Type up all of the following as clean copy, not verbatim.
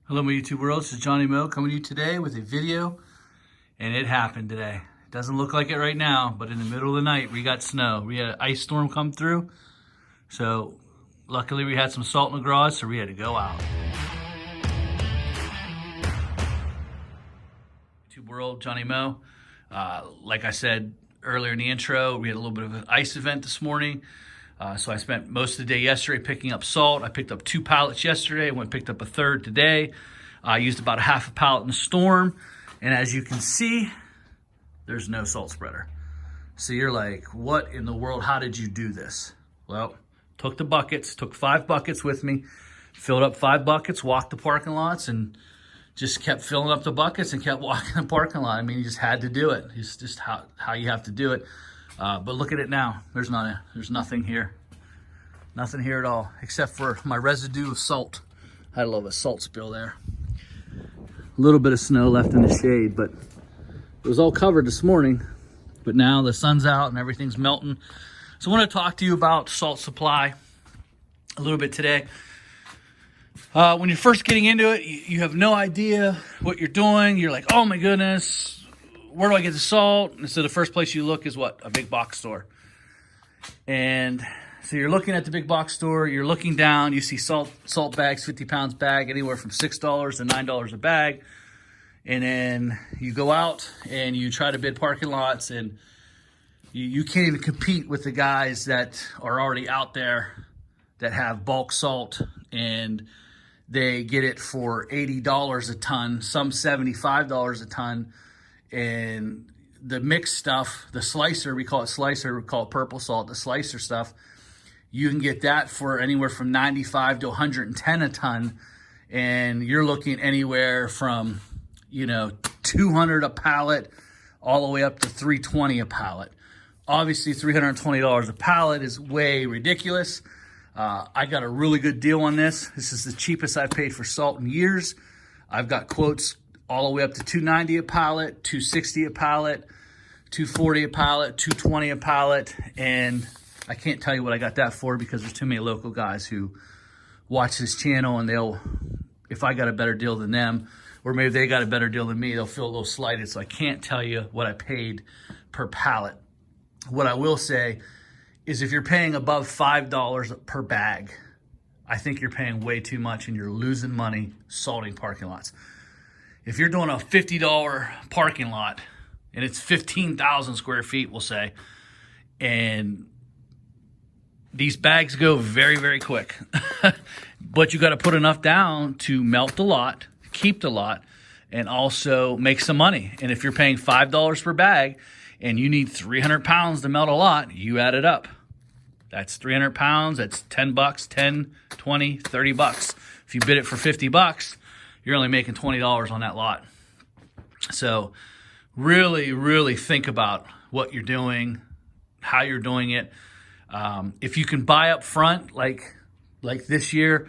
Hello, my YouTube world. This is Johnny Mo coming to you today with a video, and it happened today. It doesn't look like it right now, but in the middle of the night, we got snow. We had an ice storm come through, so luckily we had some salt in the garage, so we had to go out. YouTube world, Johnny Mo. Like I said earlier in the intro, we had a little bit of an ice event this morning. So I spent most of the day yesterday picking up salt. I picked up 2 pallets yesterday. I went and picked up a third today. I used about a half a pallet in the storm. And as you can see, there's no salt spreader. So you're like, what in the world? How did you do this? Well, took the buckets, took 5 buckets with me, filled up 5 buckets, walked the parking lots, and just kept filling up the buckets and kept walking the parking lot. I mean, you just had to do it. It's just how you have to do it. But look at it now. There's nothing here. Nothing here at all, except for my residue of salt. I had a little salt spill there. A little bit of snow left in the shade, but it was all covered this morning. But now the sun's out and everything's melting. So I want to talk to you about salt supply a little bit today. When you're first getting into it, you have no idea what you're doing. You're like, oh my goodness, where do I get the salt? And so the first place you look is what? A big box store. And so you're looking at the big box store, you're looking down, you see salt bags, 50 pounds bag, anywhere from $6 to $9 a bag. And then you go out and you try to bid parking lots, and you can't even compete with the guys that are already out there that have bulk salt, and they get it for $80 a ton, some $75 a ton. And the mixed stuff, the slicer, we call it slicer, we call it purple salt, the slicer stuff, you can get that for anywhere from 95 to 110 a ton. And you're looking anywhere from, 200 a pallet all the way up to 320 a pallet. Obviously, $320 a pallet is way ridiculous. I got a really good deal on this. This is the cheapest I've paid for salt in years. I've got quotes all the way up to $290 a pallet, $260 a pallet, $240 a pallet, $220 a pallet. And I can't tell you what I got that for because there's too many local guys who watch this channel, and if I got a better deal than them, or maybe they got a better deal than me, they'll feel a little slighted. So I can't tell you what I paid per pallet. What I will say is if you're paying above $5 per bag, I think you're paying way too much and you're losing money salting parking lots. If you're doing a $50 parking lot and it's 15,000 square feet, we'll say, and these bags go very, very quick, but you got to put enough down to melt the lot, keep the lot, and also make some money. And if you're paying $5 per bag and you need 300 pounds to melt a lot, you add it up. That's 300 pounds. That's 10 bucks, 10, 20, 30 bucks. If you bid it for 50 bucks, you're only making $20 on that lot. So really, really think about what you're doing, how you're doing it. If you can buy up front, like this year,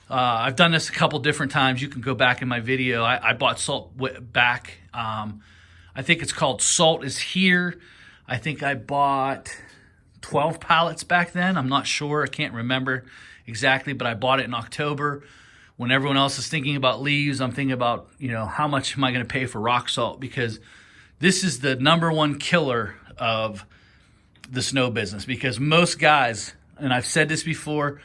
I've done this a couple different times. You can go back in my video. I bought salt back. I think it's called Salt is Here. I think I bought 12 pallets back then. I'm not sure. I can't remember exactly, but I bought it in October. When everyone else is thinking about leaves, I'm thinking about, how much am I going to pay for rock salt? Because this is the #1 killer of the snow business. Because most guys, and I've said this before,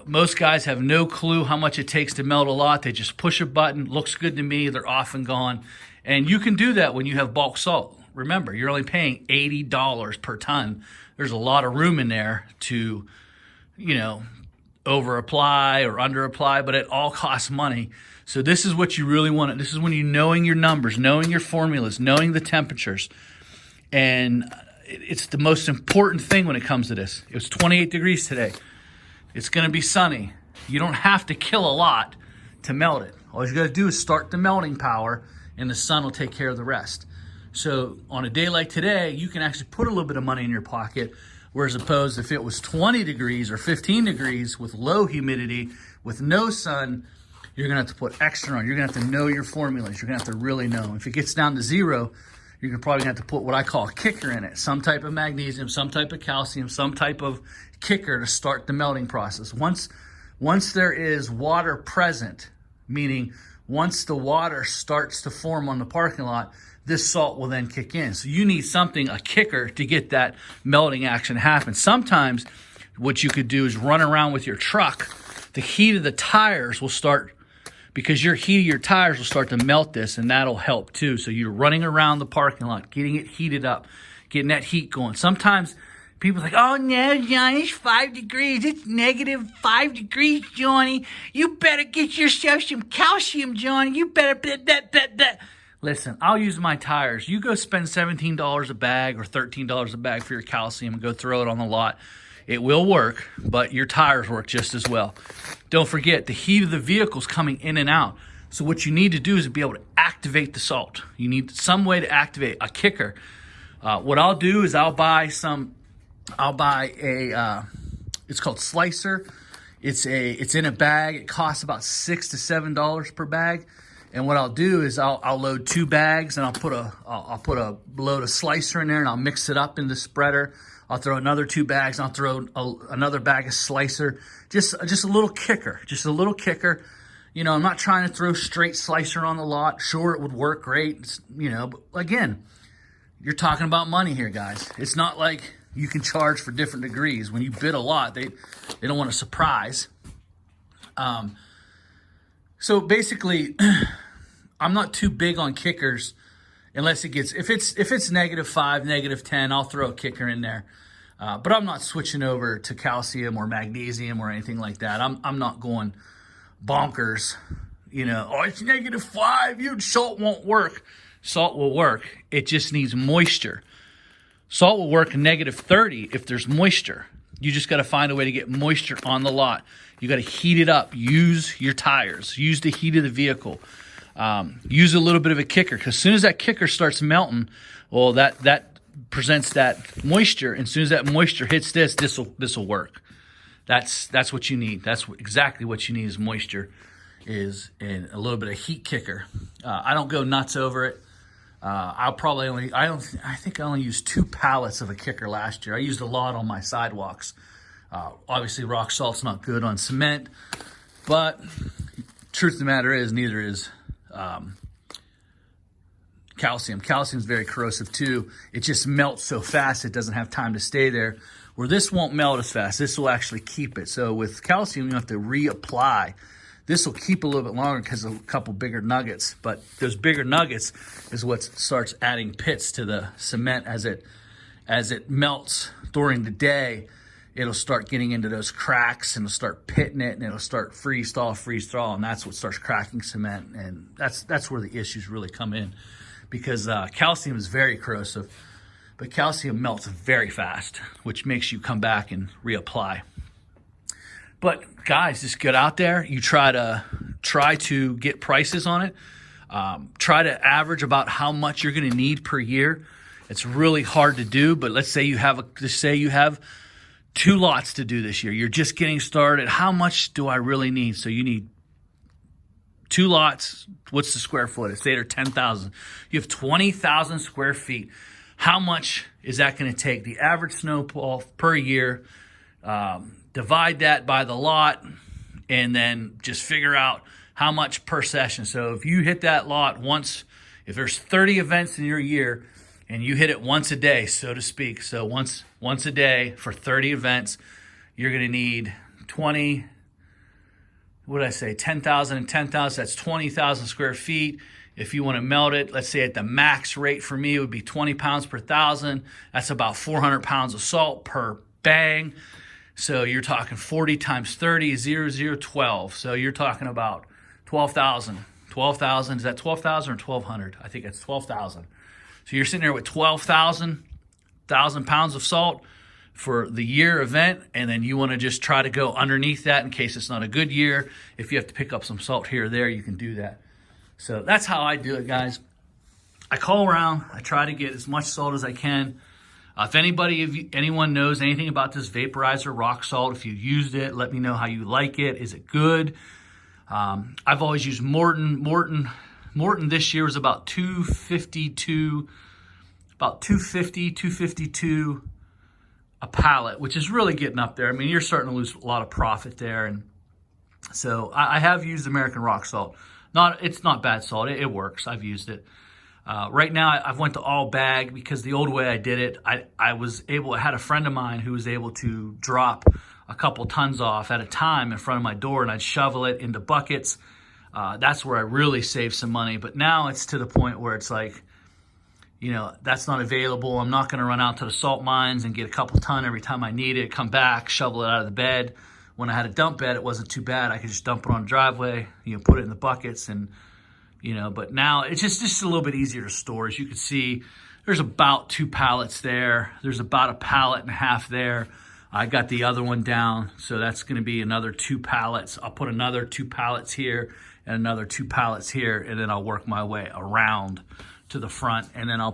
most guys have no clue how much it takes to melt a lot. They just push a button, looks good to me, they're off and gone. And you can do that when you have bulk salt. Remember, you're only paying $80 per ton. There's a lot of room in there to, over apply or under apply, but it all costs money. So this is what you really want. This is when you're knowing your numbers, knowing your formulas, knowing the temperatures. And it's the most important thing when it comes to this. It was 28 degrees today. It's going to be sunny. You don't have to kill a lot to melt it. All you got to do is start the melting power, and the sun will take care of the rest. So on a day like today, you can actually put a little bit of money in your pocket. Whereas opposed if it was 20 degrees or 15 degrees with low humidity, with no sun, you're gonna have to put extra on. You're gonna have to know your formulas. You're gonna have to really know. If it gets down to 0, you're probably gonna have to put what I call a kicker in it. Some type of magnesium, some type of calcium, some type of kicker to start the melting process. Once there is water present, meaning once the water starts to form on the parking lot, this salt will then kick in. So you need something, a kicker, to get that melting action happen. Sometimes what you could do is run around with your truck. The heat of the tires will start, because your heat of your tires will start to melt this, and that'll help too. So you're running around the parking lot, getting it heated up, getting that heat going. Sometimes people are like, oh no, Johnny, it's 5 degrees. It's negative 5 degrees, Johnny. You better get yourself some calcium, Johnny. You better that. Listen, I'll use my tires. You go spend $17 a bag or $13 a bag for your calcium and go throw it on the lot. It will work, but your tires work just as well. Don't forget, the heat of the vehicle's coming in and out. So what you need to do is be able to activate the salt. You need some way to activate a kicker. What I'll do is I'll buy a, it's called Slicer. It's in a bag. It costs about $6 to $7 per bag. And what I'll do is I'll load 2 bags, and I'll put a load of Slicer in there, and I'll mix it up in the spreader. I'll throw another 2 bags, and I'll throw another bag of Slicer. Just a little kicker, You know, I'm not trying to throw straight Slicer on the lot. Sure, it would work great, you know, but again, you're talking about money here, guys. It's not like you can charge for different degrees. When you bid a lot, they don't want a surprise. So basically, I'm not too big on kickers unless it gets, if it's -5, -10, I'll throw a kicker in there. But I'm not switching over to calcium or magnesium or anything like that. I'm not going bonkers, you know, oh, it's -5, your salt won't work. Salt will work. It just needs moisture. Salt will work -30 if there's moisture. You just got to find a way to get moisture on the lot. You got to heat it up. Use your tires. Use the heat of the vehicle. Use a little bit of a kicker, because as soon as that kicker starts melting, well, that presents that moisture. And as soon as that moisture hits this will work. That's what you need. That's exactly what you need is moisture, is in a little bit of heat kicker. I don't go nuts over it. I think I only used 2 pallets of a kicker last year. I used a lot on my sidewalks. Obviously, rock salt's not good on cement, but truth of the matter is, neither is calcium. Calcium's very corrosive too. It just melts so fast, it doesn't have time to stay there. Where this won't melt as fast. This will actually keep it. So with calcium, you have to reapply. This will keep a little bit longer because of a couple bigger nuggets. But those bigger nuggets is what starts adding pits to the cement as it melts during the day. It'll start getting into those cracks, and it'll start pitting it, and it'll start freeze thaw, and that's what starts cracking cement. And that's where the issues really come in, because calcium is very corrosive, but calcium melts very fast, which makes you come back and reapply. But guys, just get out there. You try to get prices on it. Try to average about how much you're going to need per year. It's really hard to do, but let's say you have 2 lots to do this year. You're just getting started. How much do I really need? So you need 2 lots. What's the square footage? Say they're 10,000. You have 20,000 square feet. How much is that going to take? The average snowfall per year, divide that by the lot, and then just figure out how much per session. So if you hit that lot once, if there's 30 events in your year, and you hit it once a day, so to speak. So once a day for 30 events, you're going to need 10,000 and 10,000. That's 20,000 square feet. If you want to melt it, let's say at the max rate for me, it would be 20 pounds per 1,000. That's about 400 pounds of salt per bang. So you're talking 40 times 30, 12. So you're talking about 12,000. 12,000, is that 12,000 or 1,200? I think it's 12,000. So you're sitting there with 12,000 pounds of salt for the year event, and then you want to just try to go underneath that in case it's not a good year. If you have to pick up some salt here or there, you can do that. So that's how I do it, guys. I call around. I try to get as much salt as I can. If anyone knows anything about this vaporizer rock salt, if you used it, let me know how you like it. Is it good? I've always used Morton. Morton this year was about $252 a pallet, which is really getting up there. I mean, you're starting to lose a lot of profit there. And So I have used American rock salt. It's not bad salt. It works. I've used it. Right now, I've went to all bag because the old way I did it, I had a friend of mine who was able to drop a couple tons off at a time in front of my door, and I'd shovel it into buckets. That's where I really saved some money. But now it's to the point where it's like, that's not available. I'm not going to run out to the salt mines and get a couple ton every time I need it, come back, shovel it out of the bed. When I had a dump bed, it wasn't too bad. I could just dump it on the driveway, put it in the buckets, and but now it's just a little bit easier to store. As you can see, there's about 2 pallets there. There's about a pallet and a half there. I got the other one down, so that's going to be another 2 pallets. I'll put another 2 pallets here and another 2 pallets here, and then I'll work my way around to the front, and then I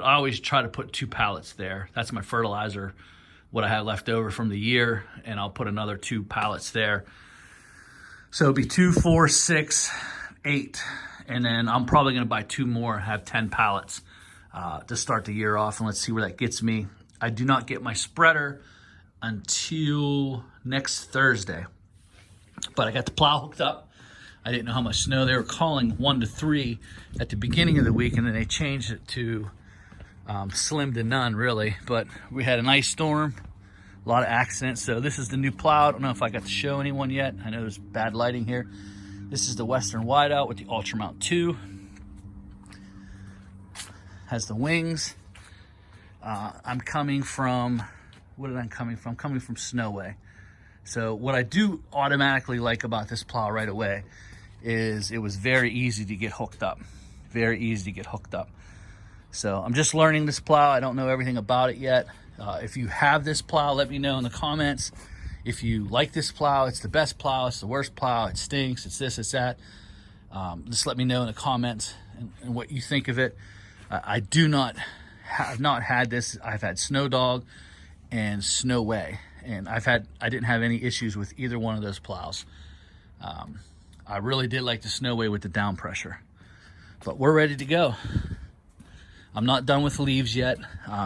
always try to put 2 pallets there. That's my fertilizer, what I have left over from the year, and I'll put another 2 pallets there. So it'll be 2, 4, 6, 8. And then I'm probably going to buy 2 more, have 10 pallets to start the year off, and let's see where that gets me. I do not get my spreader until next Thursday, but I got the plow hooked up. I didn't know how much snow. They were calling 1 to 3 at the beginning of the week, and then they changed it to slim to none, really. But we had an ice storm, a lot of accidents. So this is the new plow. I don't know if I got to show anyone yet. I know there's bad lighting here. This is the Western Wideout with the Ultramount 2. Has the wings. I'm coming from, I'm coming from Snowway. So what I do automatically like about this plow right away is it was very easy to get hooked up. Very easy to get hooked up. So I'm just learning this plow. I don't know everything about it yet. If you have this plow, let me know in the comments. If you like this plow, it's the best plow, it's the worst plow, it stinks, it's this, it's that. Just let me know in the comments and what you think of it. I have not had this. I've had Snow Dog and Snowway, and I didn't have any issues with either one of those plows. I really did like the Snowway with the down pressure, but we're ready to go. I'm not done with leaves yet.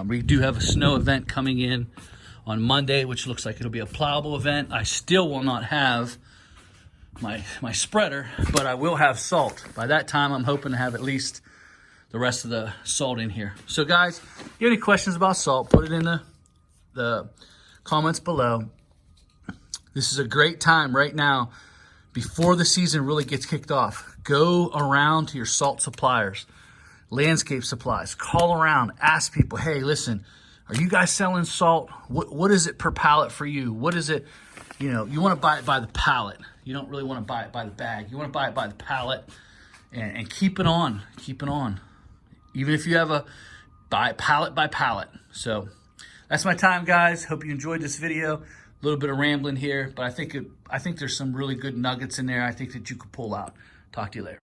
We do have a snow event coming in on Monday, which looks like it'll be a plowable event. I still will not have my spreader, but I will have salt. By that time, I'm hoping to have at least the rest of the salt in here. So guys, if you have any questions about salt, put it in the comments below. This is a great time right now before the season really gets kicked off. Go around to your salt suppliers, landscape supplies, call around, ask people, hey, listen, are you guys selling salt? What is it per pallet for you? What is it? You want to buy it by the pallet. You don't really want to buy it by the bag. You want to buy it by the pallet and keep it on. Keep it on. Even if you have buy pallet by pallet. So that's my time, guys. Hope you enjoyed this video. A little bit of rambling here, but I think there's some really good nuggets in there I think that you could pull out. Talk to you later.